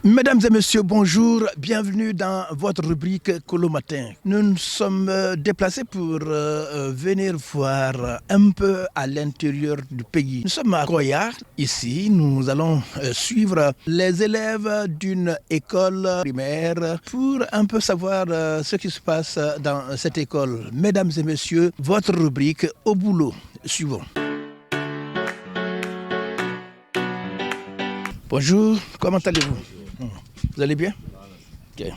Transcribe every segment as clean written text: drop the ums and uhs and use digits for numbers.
Mesdames et messieurs, bonjour, bienvenue dans votre rubrique Colo Matin. Nous nous sommes déplacés pour venir voir un peu à l'intérieur du pays. Nous sommes à Koya. Ici, nous allons suivre les élèves d'une école primaire pour un peu savoir ce qui se passe dans cette école. Mesdames et messieurs, votre rubrique au boulot. Suivons. Bonjour, comment allez-vous? Vous allez bien? Okay.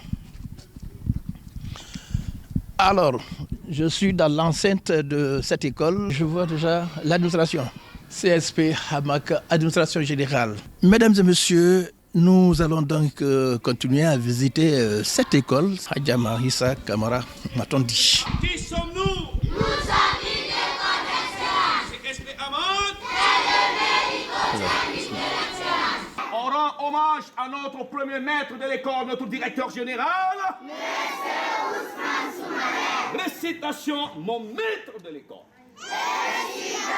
Alors, je suis dans l'enceinte de cette école. Je vois déjà l'administration. CSP Hamak, administration générale. Mesdames et messieurs, nous allons donc continuer à visiter cette école. Hadja Marissa Camara Matondi. Qui sommes-nous? Nous sommes une école d'excellence. CSP Hamak. C'est le médico-service de l'excellence. On rend hommage à notre premier maître de l'école, notre directeur général. Monsieur Ousmane Soumaré. Récitation, mon maître de l'école. Récitation,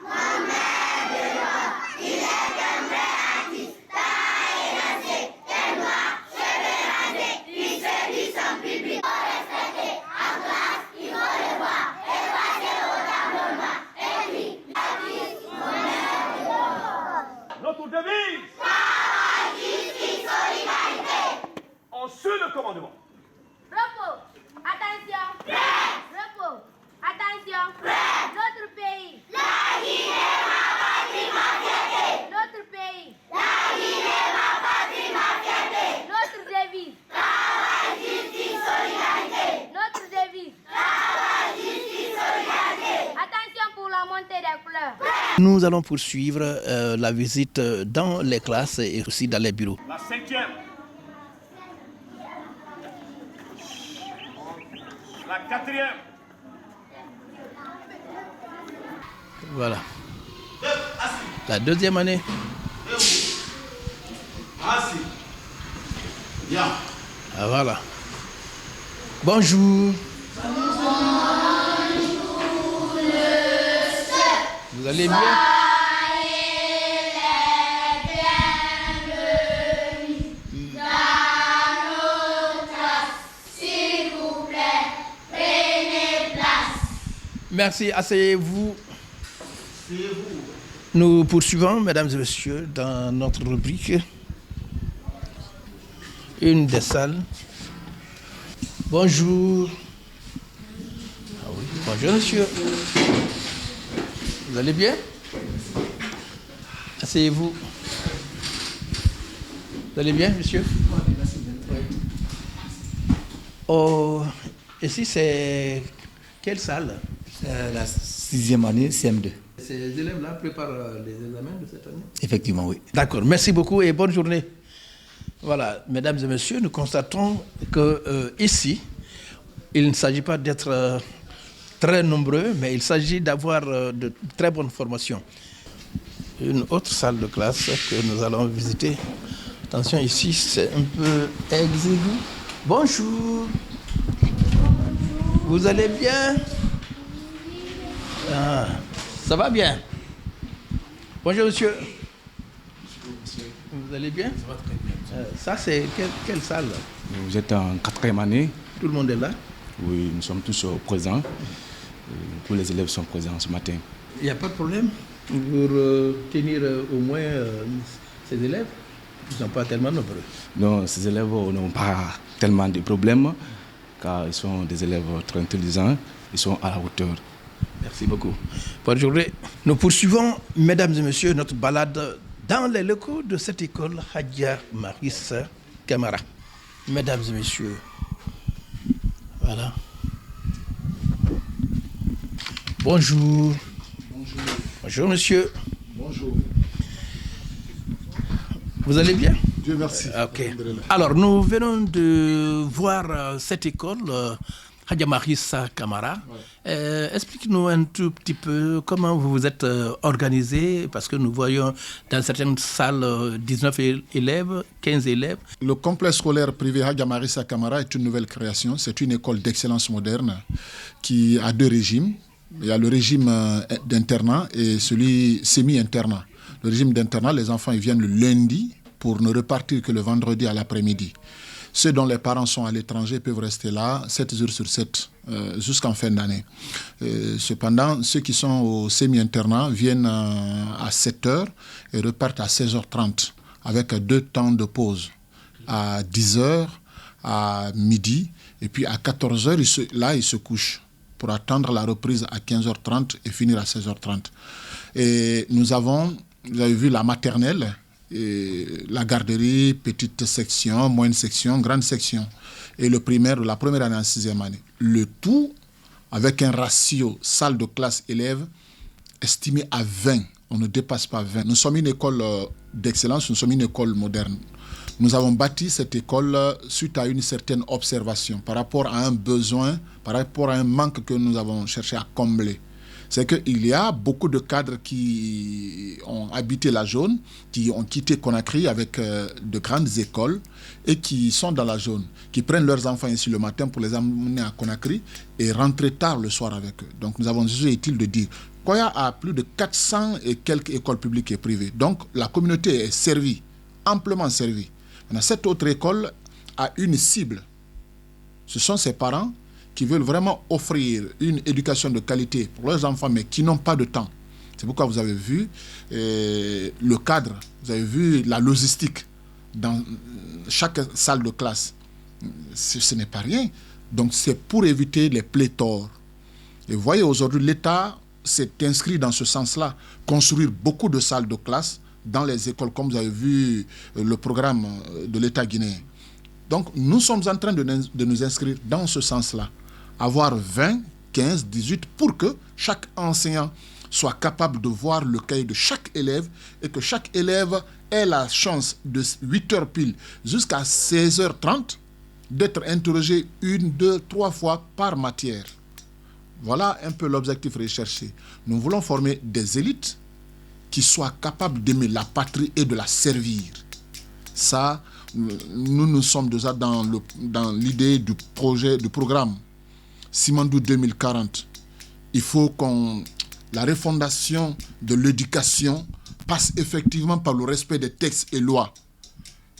mon maître de l'école. Il est un vrai artiste, taille élancée, tête noire, cheveux rasés, il séduit son public. Il faut respecter, en classe, il faut le voir, et passer au tableau noir. Et puis, l'artiste, mon maître de l'école. Notre devise. On suit le commandement. Repos, attention. Prêt. Repos, attention. Prêt. Notre pays. La Guinée, ma patrie, ma fierté. Notre pays. La Guinée, ma patrie, ma fierté. Notre devise. Travail, justice, solidarité. Notre devise. Travail, justice, solidarité. Attention pour la montée des fleurs. Nous allons poursuivre la visite dans les classes et aussi dans les bureaux. La cinquième. La quatrième. Voilà. La deuxième année. Assis. Bien. Ah, voilà. Bonjour. Vous allez bien? Merci, asseyez-vous. Nous poursuivons, mesdames et messieurs, dans notre rubrique. Une des salles. Bonjour. Ah oui, bonjour, monsieur. Vous allez bien? Asseyez-vous. Vous allez bien, monsieur? Oui. Oh, ici, c'est quelle salle? La 6e année, CM2. Ces élèves-là préparent les examens de cette année? Effectivement, oui. D'accord, merci beaucoup et bonne journée. Voilà, mesdames et messieurs, nous constatons que ici, il ne s'agit pas d'être très nombreux, mais il s'agit d'avoir de très bonnes formations. Une autre salle de classe que nous allons visiter. Attention, ici, c'est un peu exigu. Bonjour. Vous allez bien? Ah, ça va bien? Bonjour, monsieur. Vous allez bien? Ça va très bien. Ça, c'est quelle salle? Vous êtes en 4e année. Tout le monde est là? Oui, nous sommes tous présents. Tous les élèves sont présents ce matin. Il n'y a pas de problème pour tenir au moins ces élèves? Ils ne sont pas tellement nombreux. Non, ces élèves n'ont pas tellement de problèmes car ils sont des élèves très intelligents. Ils sont à la hauteur. Merci beaucoup. Bonne journée. Nous poursuivons, mesdames et messieurs, notre balade dans les locaux de cette école Hadja Marissa Camara. Mesdames et messieurs, voilà. Bonjour. Bonjour. Bonjour, monsieur. Bonjour. Vous allez bien? Dieu merci. Ok. Alors, nous venons de voir cette école, Hadja Marissa Camara. Ouais. Explique-nous un tout petit peu comment vous vous êtes organisé, parce que nous voyons dans certaines salles 19 élèves, 15 élèves. Le complexe scolaire privé Hadja Marissa Camara est une nouvelle création. C'est une école d'excellence moderne qui a deux régimes. Il y a le régime d'internat et celui semi-internat. Le régime d'internat, les enfants ils viennent le lundi pour ne repartir que le vendredi à l'après-midi. Ceux dont les parents sont à l'étranger peuvent rester là 7 jours sur 7 jusqu'en fin d'année. Cependant, ceux qui sont au semi-internat viennent à 7 heures et repartent à 16h30 avec 2 temps de pause à 10h, à midi et puis à 14h, ils se couchent pour attendre la reprise à 15h30 et finir à 16h30. Et nous avons, vous avez vu, la maternelle, et la garderie, petite section, moyenne section, grande section, et le primaire, la première année en 6e année. Le tout avec un ratio salle de classe élèves estimé à 20. On ne dépasse pas 20. Nous sommes une école d'excellence, nous sommes une école moderne. Nous avons bâti cette école suite à une certaine observation par rapport à un besoin, par rapport à un manque que nous avons cherché à combler. C'est qu'il y a beaucoup de cadres qui ont habité la zone, qui ont quitté Conakry avec de grandes écoles et qui sont dans la zone, qui prennent leurs enfants ici le matin pour les emmener à Conakry et rentrer tard le soir avec eux. Donc nous avons jugé utile de dire Koya a plus de 400 et quelques écoles publiques et privées. Donc la communauté est servie, amplement servie. Maintenant, cette autre école a une cible. Ce sont ses parents qui veulent vraiment offrir une éducation de qualité pour leurs enfants, mais qui n'ont pas de temps. C'est pourquoi vous avez vu le cadre, vous avez vu la logistique dans chaque salle de classe. Ce n'est pas rien. Donc c'est pour éviter les pléthores. Et vous voyez, aujourd'hui, l'État s'est inscrit dans ce sens-là, construire beaucoup de salles de classe dans les écoles, comme vous avez vu le programme de l'État guinéen. Donc nous sommes en train de nous inscrire dans ce sens-là. Avoir 20, 15, 18 pour que chaque enseignant soit capable de voir le cahier de chaque élève et que chaque élève ait la chance de 8h pile jusqu'à 16h30 d'être interrogé 1, 2, 3 fois par matière. Voilà un peu l'objectif recherché. Nous voulons former des élites qui soient capables d'aimer la patrie et de la servir. Ça, nous sommes déjà dans l'idée du projet, du programme Simandou 2040. Il faut la refondation de l'éducation passe effectivement par le respect des textes et lois.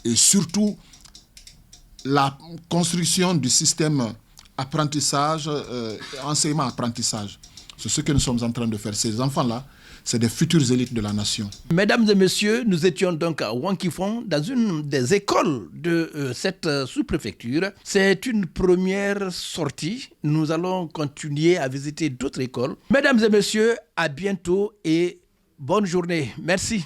Et surtout, la construction du système apprentissage, enseignement-apprentissage. C'est ce que nous sommes en train de faire. Ces enfants-là, c'est des futures élites de la nation. Mesdames et messieurs, nous étions donc à Wankifong, dans une des écoles de cette sous-préfecture. C'est une première sortie. Nous allons continuer à visiter d'autres écoles. Mesdames et messieurs, à bientôt et bonne journée. Merci.